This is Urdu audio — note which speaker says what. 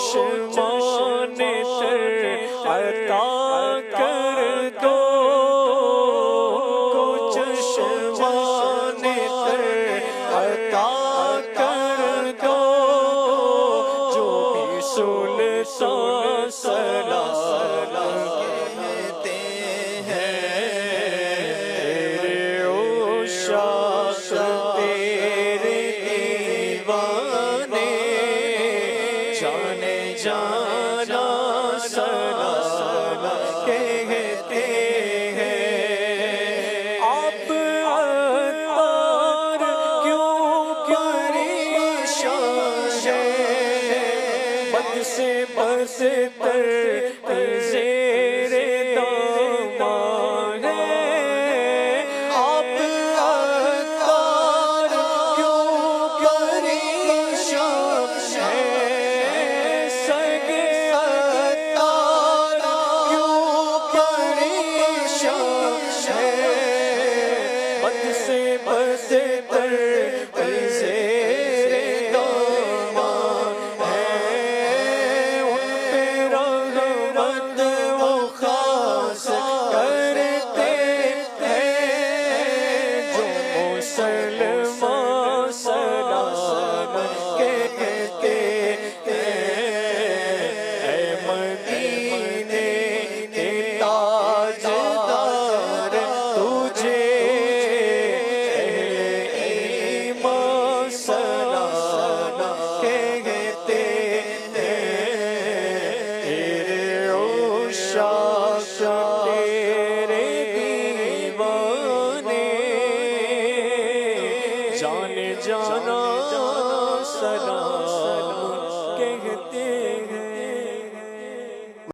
Speaker 1: چشمان تر عطا کر دو، چشمان تر عطا کر دو، جو بھی سلطان سلام کہتے ہیں، تیرے عشاق تیرے دیوانے جانے جانا سلام کہتے ہیں۔ آپ عطار کیوں پریشان ہیں، بد سے بدتر